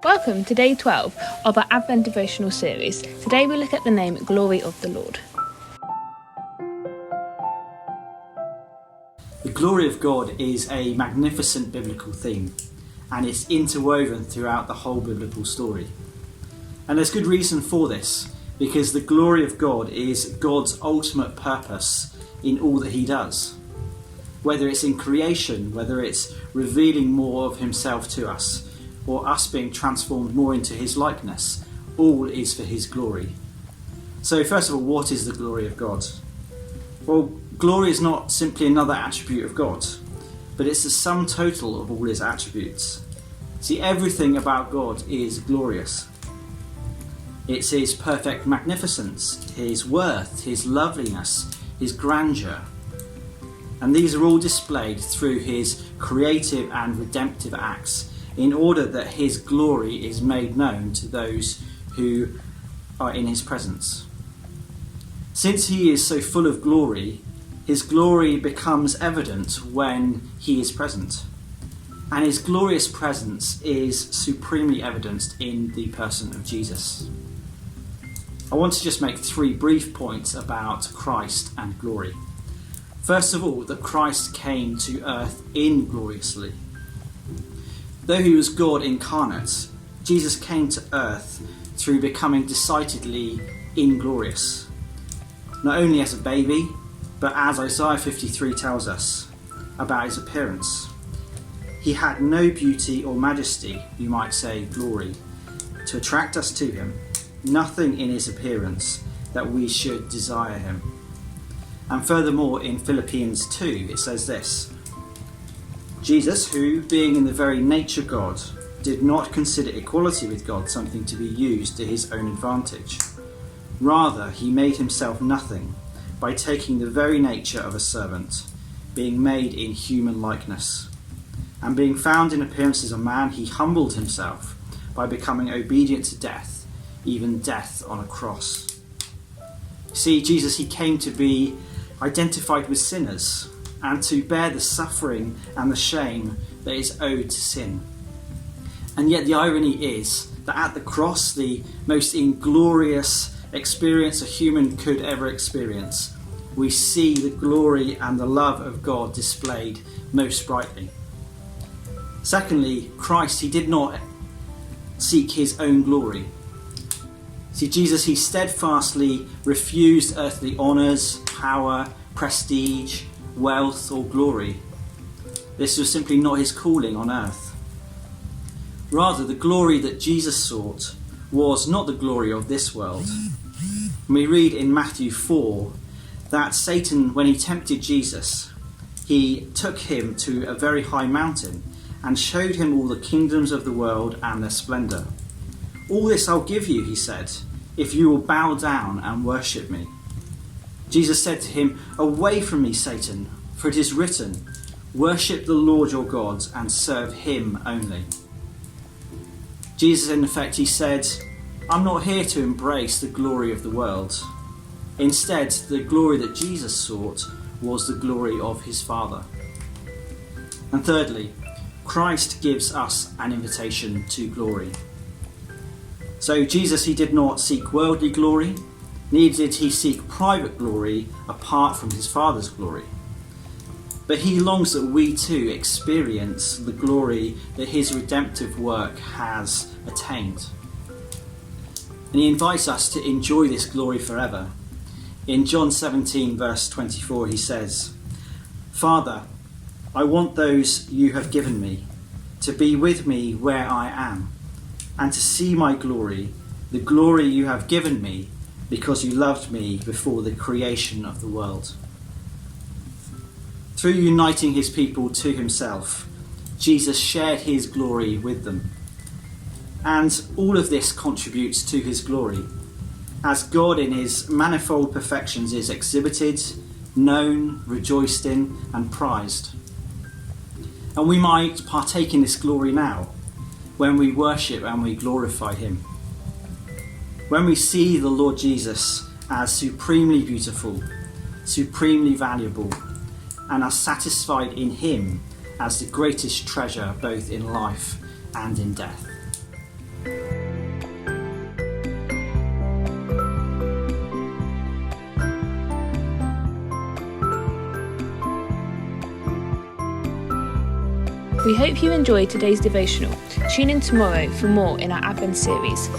Welcome to day 12 of our Advent Devotional series. Today we look at the name Glory of the Lord. The glory of God is a magnificent biblical theme, and it's interwoven throughout the whole biblical story. And there's good reason for this, because the glory of God is God's ultimate purpose in all that he does. Whether it's in creation, whether it's revealing more of himself to us, or us being transformed more into his likeness, all is for his glory. So first of all, what is the glory of God? Well, glory is not simply another attribute of God, but it's the sum total of all his attributes. See, everything about God is glorious. It's his perfect magnificence, his worth, his loveliness, his grandeur. And these are all displayed through his creative and redemptive acts in order that his glory is made known to those who are in his presence. Since he is so full of glory, his glory becomes evident when he is present. And his glorious presence is supremely evidenced in the person of Jesus. I want to just make three brief points about Christ and glory. First of all, that Christ came to earth ingloriously. Though he was God incarnate, Jesus came to earth through becoming decidedly inglorious. Not only as a baby, but as Isaiah 53 tells us about his appearance. He had no beauty or majesty, you might say glory, to attract us to him, nothing in his appearance that we should desire him. And furthermore, in Philippians 2, it says this: Jesus, who, being in the very nature God, did not consider equality with God something to be used to his own advantage. Rather, he made himself nothing by taking the very nature of a servant, being made in human likeness. And being found in appearance as a man, he humbled himself by becoming obedient to death, even death on a cross. See, Jesus, he came to be identified with sinners and to bear the suffering and the shame that is owed to sin. And yet the irony is that at the cross, the most inglorious experience a human could ever experience, we see the glory and the love of God displayed most brightly. Secondly, Christ, he did not seek his own glory. See, Jesus, he steadfastly refused earthly honours, power, prestige, wealth or glory. This was simply not his calling on earth. Rather, the glory that Jesus sought was not the glory of this world. We read in Matthew 4 that Satan, when he tempted Jesus, he took him to a very high mountain and showed him all the kingdoms of the world and their splendour. All this I'll give you, he said, if you will bow down and worship me. Jesus said to him, "Away from me, Satan, for it is written, worship the Lord your God and serve him only." Jesus, in effect, he said, I'm not here to embrace the glory of the world. Instead, the glory that Jesus sought was the glory of his Father. And thirdly, Christ gives us an invitation to glory. So Jesus, he did not seek worldly glory, neither did he seek private glory apart from his Father's glory. But he longs that we too experience the glory that his redemptive work has attained. And he invites us to enjoy this glory forever. In John 17 verse 24 he says, "Father, I want those you have given me to be with me where I am, and to see my glory, the glory you have given me, because you loved me before the creation of the world." Through uniting his people to himself, Jesus shared his glory with them. And all of this contributes to his glory, as God in his manifold perfections is exhibited, known, rejoiced in, and prized. And we might partake in this glory now, when we worship and we glorify him. When we see the Lord Jesus as supremely beautiful, supremely valuable, and are satisfied in him as the greatest treasure both in life and in death. We hope you enjoyed today's devotional. Tune in tomorrow for more in our Advent series.